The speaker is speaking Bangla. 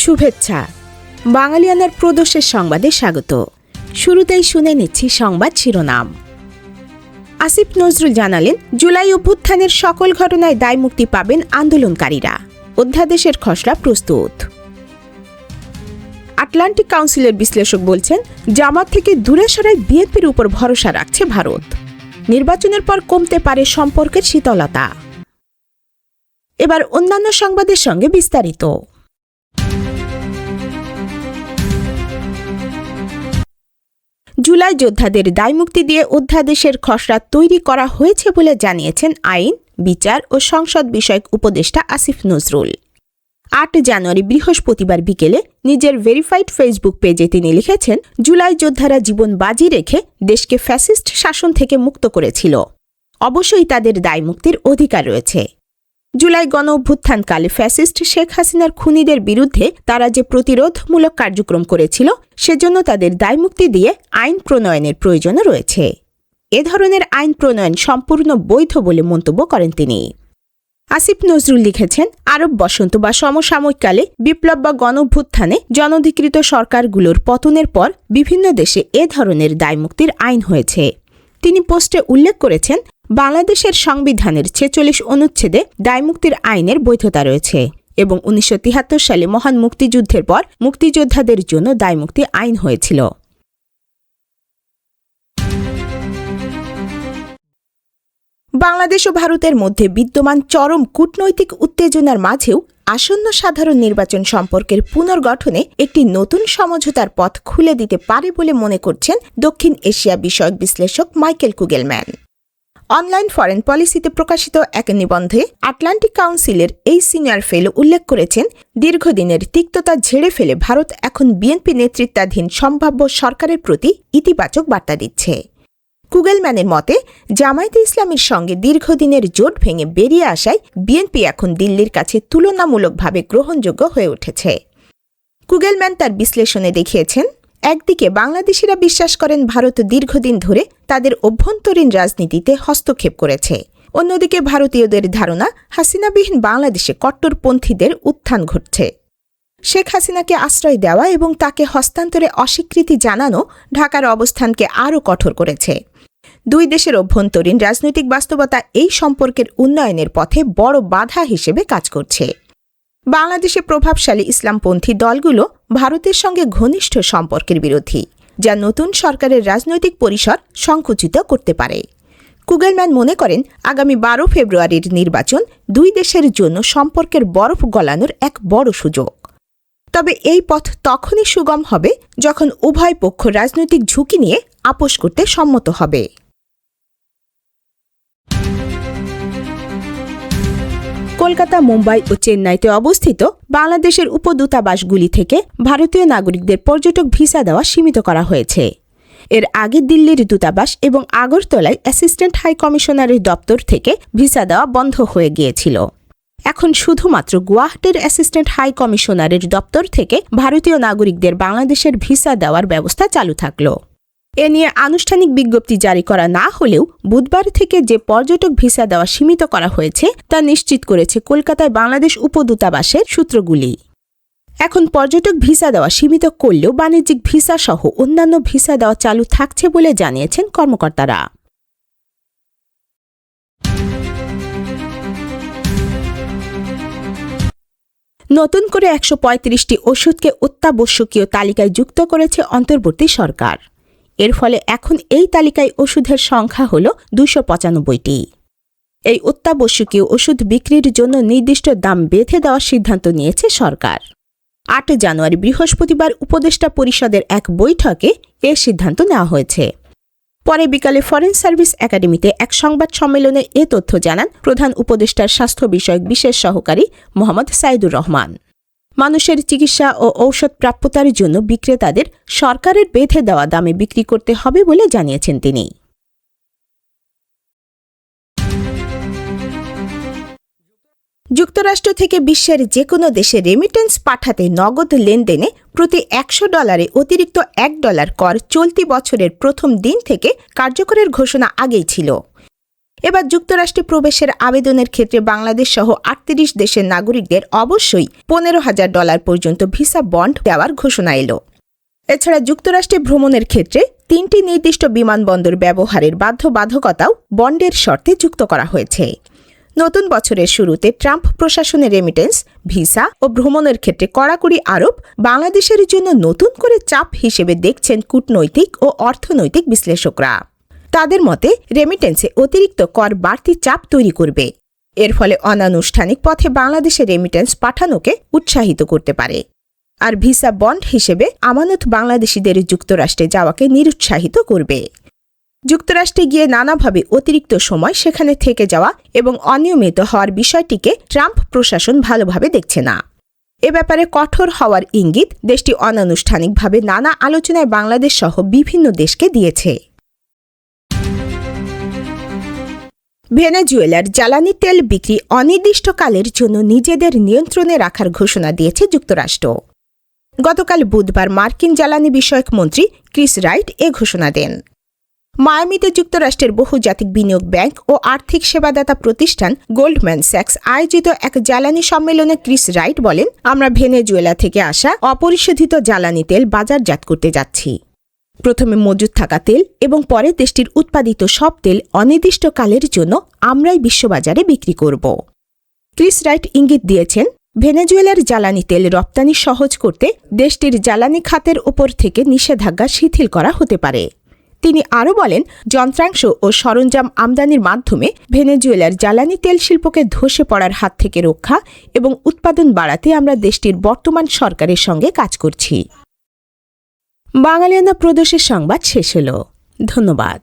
শুভেচ্ছা। বাঙালিয়ানার প্রদোষের সংবাদে স্বাগত। শুরুতেই শুনে নিচ্ছি সংবাদ শিরোনাম। আসিফ নজরুল জানালেন, জুলাই অভ্যুত্থানের সকল ঘটনায় দায়মুক্তি পাবেন আন্দোলনকারীরা। অধ্যাদেশের খসড়া প্রস্তুত। আটলান্টিক কাউন্সিলের বিশ্লেষক বলছেন, জামাত থেকে দূরে সরাই বিএনপির উপর ভরসা রাখছে ভারত। নির্বাচনের পর কমতে পারে সম্পর্কের শীতলতা। এবার অন্যান্য সংবাদের সঙ্গে বিস্তারিত। জুলাই যোদ্ধাদের দায়মুক্তি দিয়ে অধ্যাদেশের খসড়া তৈরি করা হয়েছে বলে জানিয়েছেন আইন, বিচার ও সংসদ বিষয়ক উপদেষ্টা আসিফ নজরুল। ৮ জানুয়ারি বৃহস্পতিবার বিকেলে নিজের ভেরিফাইড ফেসবুক পেজে তিনি লিখেছেন, জুলাই যোদ্ধারা জীবন বাজি রেখে দেশকে ফ্যাসিস্ট শাসন থেকে মুক্ত করেছিল। অবশ্যই তাদের দায়মুক্তির অধিকার রয়েছে। জুলাই গণ অভ্যুত্থানকালে ফ্যাসিস্ট শেখ হাসিনার খুনিদের বিরুদ্ধে তারা যে প্রতিরোধমূলক কার্যক্রম করেছিল, সেজন্য তাদের দায়মুক্তি দিয়ে আইন প্রণয়নের প্রয়োজনও রয়েছে। এ ধরনের আইন প্রণয়ন সম্পূর্ণ বৈধ বলে মন্তব্য করেন তিনি। আসিফ নজরুল লিখেছেন, আরব বসন্ত বা সমসাময়িককালে বিপ্লব বা গণ অভ্যুত্থানে জনধিকৃত সরকারগুলোর পতনের পর বিভিন্ন দেশে এ ধরনের দায়মুক্তির আইন হয়েছে। তিনি পোস্টে উল্লেখ করেছেন, বাংলাদেশের সংবিধানের ৪৬ অনুচ্ছেদে দায়মুক্তির আইনের বৈধতা রয়েছে এবং ১৯৭৩ সালে মহান মুক্তিযুদ্ধের পর মুক্তিযোদ্ধাদের জন্য দায়মুক্তি আইন হয়েছিল। বাংলাদেশ ও ভারতের মধ্যে বিদ্যমান চরম কূটনৈতিক উত্তেজনার মাঝেও আসন্ন সাধারণ নির্বাচন সম্পর্কের পুনর্গঠনে একটি নতুন সমঝোতার পথ খুলে দিতে পারে বলে মনে করছেন দক্ষিণ এশিয়া বিষয়ক বিশ্লেষক মাইকেল কুগেলম্যান। অনলাইন ফরেন পলিসিতে প্রকাশিত এক নিবন্ধে আটলান্টিক কাউন্সিলের এই সিনিয়র ফেলো উল্লেখ করেছেন, দীর্ঘদিনের তিক্ততা ঝেড়ে ফেলে ভারত এখন বিএনপি নেতৃত্বাধীন সম্ভাব্য সরকারের প্রতি ইতিবাচক বার্তা দিচ্ছে। কুগেলম্যানের মতে, জামায়াতে ইসলামীর সঙ্গে দীর্ঘদিনের জোট ভেঙে বেরিয়ে আসায় বিএনপি এখন দিল্লির কাছে তুলনামূলকভাবে গ্রহণযোগ্য হয়ে উঠেছে। কুগেলম্যান তার বিশ্লেষণে দেখিয়েছেন, একদিকে বাংলাদেশিরা বিশ্বাস করেন ভারত দীর্ঘদিন ধরে তাদের অভ্যন্তরীণ রাজনীতিতে হস্তক্ষেপ করেছে। অন্যদিকে ভারতীয়দের ধারণা, হাসিনাবিহীন বাংলাদেশে কট্টরপন্থীদের উত্থান ঘটছে। শেখ হাসিনাকে আশ্রয় দেওয়া এবং তাকে হস্তান্তরে অস্বীকৃতি জানানো ঢাকার অবস্থানকে আরও কঠোর করেছে। দুই দেশের অভ্যন্তরীণ রাজনৈতিক বাস্তবতা এই সম্পর্কের উন্নয়নের পথে বড় বাধা হিসেবে কাজ করছে। বাংলাদেশে প্রভাবশালী ইসলামপন্থী দলগুলো ভারতের সঙ্গে ঘনিষ্ঠ সম্পর্কের বিরোধী, যা নতুন সরকারের রাজনৈতিক পরিসর সংকুচিত করতে পারে। কুগেলম্যান মনে করেন, আগামী ১২ ফেব্রুয়ারির নির্বাচন দুই দেশের জন্য সম্পর্কের বরফ গলানোর এক বড় সুযোগ। তবে এই পথ তখনই সুগম হবে যখন উভয় পক্ষ রাজনৈতিক ঝুঁকি নিয়ে আপোস করতে সম্মত হবে। কলকাতা, মুম্বাই ও চেন্নাইতে অবস্থিত বাংলাদেশের উপদূতাবাসগুলি থেকে ভারতীয় নাগরিকদের পর্যটক ভিসা দেওয়া সীমিত করা হয়েছে। এর আগে দিল্লির দূতাবাস এবং আগরতলায় অ্যাসিস্ট্যান্ট হাই কমিশনারের দপ্তর থেকে ভিসা দেওয়া বন্ধ হয়ে গিয়েছিল। এখন শুধুমাত্র গুয়াহাটির অ্যাসিস্ট্যান্ট হাই কমিশনারের দপ্তর থেকে ভারতীয় নাগরিকদের বাংলাদেশের ভিসা দেওয়ার ব্যবস্থা চালু থাকল। এ নিয়ে আনুষ্ঠানিক বিজ্ঞপ্তি জারি করা না হলেও বুধবার থেকে যে পর্যটক ভিসা দেওয়া সীমিত করা হয়েছে তা নিশ্চিত করেছে কলকাতায় বাংলাদেশ উপদূতাবাসের সূত্রগুলি। এখন পর্যটক ভিসা দেওয়া সীমিত করলেও বাণিজ্যিক ভিসা সহ অন্যান্য ভিসা দেওয়া চালু থাকছে বলে জানিয়েছেন কর্মকর্তারা। নতুন করে ১৩৫টি ওষুধকে অত্যাবশ্যকীয় তালিকায় যুক্ত করেছে অন্তর্বর্তী সরকার। এর ফলে এখন এই তালিকায় ওষুধের সংখ্যা হল ২৯৫টি। এই অত্যাবশ্যকীয় ওষুধ বিক্রির জন্য নির্দিষ্ট দাম বেঁধে দেওয়ার সিদ্ধান্ত নিয়েছে সরকার। ৮ জানুয়ারি বৃহস্পতিবার উপদেষ্টা পরিষদের এক বৈঠকে এ সিদ্ধান্ত নেওয়া হয়েছে। পরে বিকালে ফরেন সার্ভিস একাডেমিতে এক সংবাদ সম্মেলনে এ তথ্য জানান প্রধান উপদেষ্টার স্বাস্থ্য বিষয়ক বিশেষ সহকারী মোহাম্মদ সাইদুর রহমান। মানুষের চিকিৎসা ও ঔষধ প্রাপ্যতার জন্য বিক্রেতাদের সরকারের বেঁধে দেওয়া দামে বিক্রি করতে হবে বলে জানিয়েছেন তিনি। যুক্তরাষ্ট্র থেকে বিশ্বের যে কোনো দেশে রেমিটেন্স পাঠাতে নগদ লেনদেনে প্রতি $১০০ অতিরিক্ত $১ কর চলতি বছরের প্রথম দিন থেকে কার্যকরের ঘোষণা আগেই ছিল। এবার যুক্তরাষ্ট্রে প্রবেশের আবেদনের ক্ষেত্রে বাংলাদেশ সহ ৩৮ দেশের নাগরিকদের অবশ্যই $১৫,০০০ পর্যন্ত ভিসা বন্ড দেওয়ার ঘোষণা এলো। এছাড়া যুক্তরাষ্ট্রে ভ্রমণের ক্ষেত্রে ৩টি নির্দিষ্ট বিমানবন্দর ব্যবহারের বাধ্যবাধকতাও বন্ডের শর্তে যুক্ত করা হয়েছে। নতুন বছরের শুরুতে ট্রাম্প প্রশাসনের রেমিটেন্স, ভিসা ও ভ্রমণের ক্ষেত্রে কড়াকড়ি আরোপ বাংলাদেশের জন্য নতুন করে চাপ হিসেবে দেখছেন কূটনৈতিক ও অর্থনৈতিক বিশ্লেষকরা। তাদের মতে রেমিটেন্সে অতিরিক্ত কর বাড়তি চাপ তৈরি করবে। এর ফলে অনানুষ্ঠানিক পথে বাংলাদেশে রেমিটেন্স পাঠানোকে উৎসাহিত করতে পারে। আর ভিসা বন্ড হিসেবে আমানত বাংলাদেশিদের যুক্তরাষ্ট্রে যাওয়াকে নিরুৎসাহিত করবে। যুক্তরাষ্ট্রে গিয়ে নানাভাবে অতিরিক্ত সময় সেখানে থেকে যাওয়া এবং অনিয়মিত হওয়ার বিষয়টিকে ট্রাম্প প্রশাসন ভালোভাবে দেখছে না। এ ব্যাপারে কঠোর হওয়ার ইঙ্গিত দেশটি অনানুষ্ঠানিকভাবে নানা আলোচনায় বাংলাদেশ সহ বিভিন্ন দেশকে দিয়েছে। ভেনেজুয়েলার জ্বালানি তেল বিক্রি অনির্দিষ্টকালের জন্য নিজেদের নিয়ন্ত্রণে রাখার ঘোষণা দিয়েছে যুক্তরাষ্ট্র। গতকাল বুধবার মার্কিন জ্বালানি বিষয়ক মন্ত্রী ক্রিস রাইট এ ঘোষণা দেন। মায়ামিতে যুক্তরাষ্ট্রের বহুজাতিক বিনিয়োগ ব্যাংক ও আর্থিক সেবাদাতা প্রতিষ্ঠান গোল্ডম্যান স্যাক্স আয়োজিত এক জ্বালানি সম্মেলনে ক্রিস রাইট বলেন, আমরা ভেনেজুয়েলা থেকে আসা অপরিশোধিত জ্বালানি তেল বাজারজাত করতে যাচ্ছি। প্রথমে মজুদ থাকা তেল এবং পরে দেশটির উৎপাদিত সব তেল অনির্দিষ্টকালের জন্য আমরাই বিশ্ববাজারে বিক্রি করব। ক্রিস রাইট ইঙ্গিত দিয়েছেন, ভেনেজুয়েলার জ্বালানি তেল রপ্তানি সহজ করতে দেশটির জ্বালানি খাতের উপর থেকে নিষেধাজ্ঞা শিথিল করা হতে পারে। তিনি আরও বলেন, যন্ত্রাংশ ও সরঞ্জাম আমদানির মাধ্যমে ভেনেজুয়েলার জ্বালানি তেল শিল্পকে ধসে পড়ার হাত থেকে রক্ষা এবং উৎপাদন বাড়াতে আমরা দেশটির বর্তমান সরকারের সঙ্গে কাজ করছি। বাঙালিয়ানা প্রদেশের সংবাদ শেষ হল। ধন্যবাদ।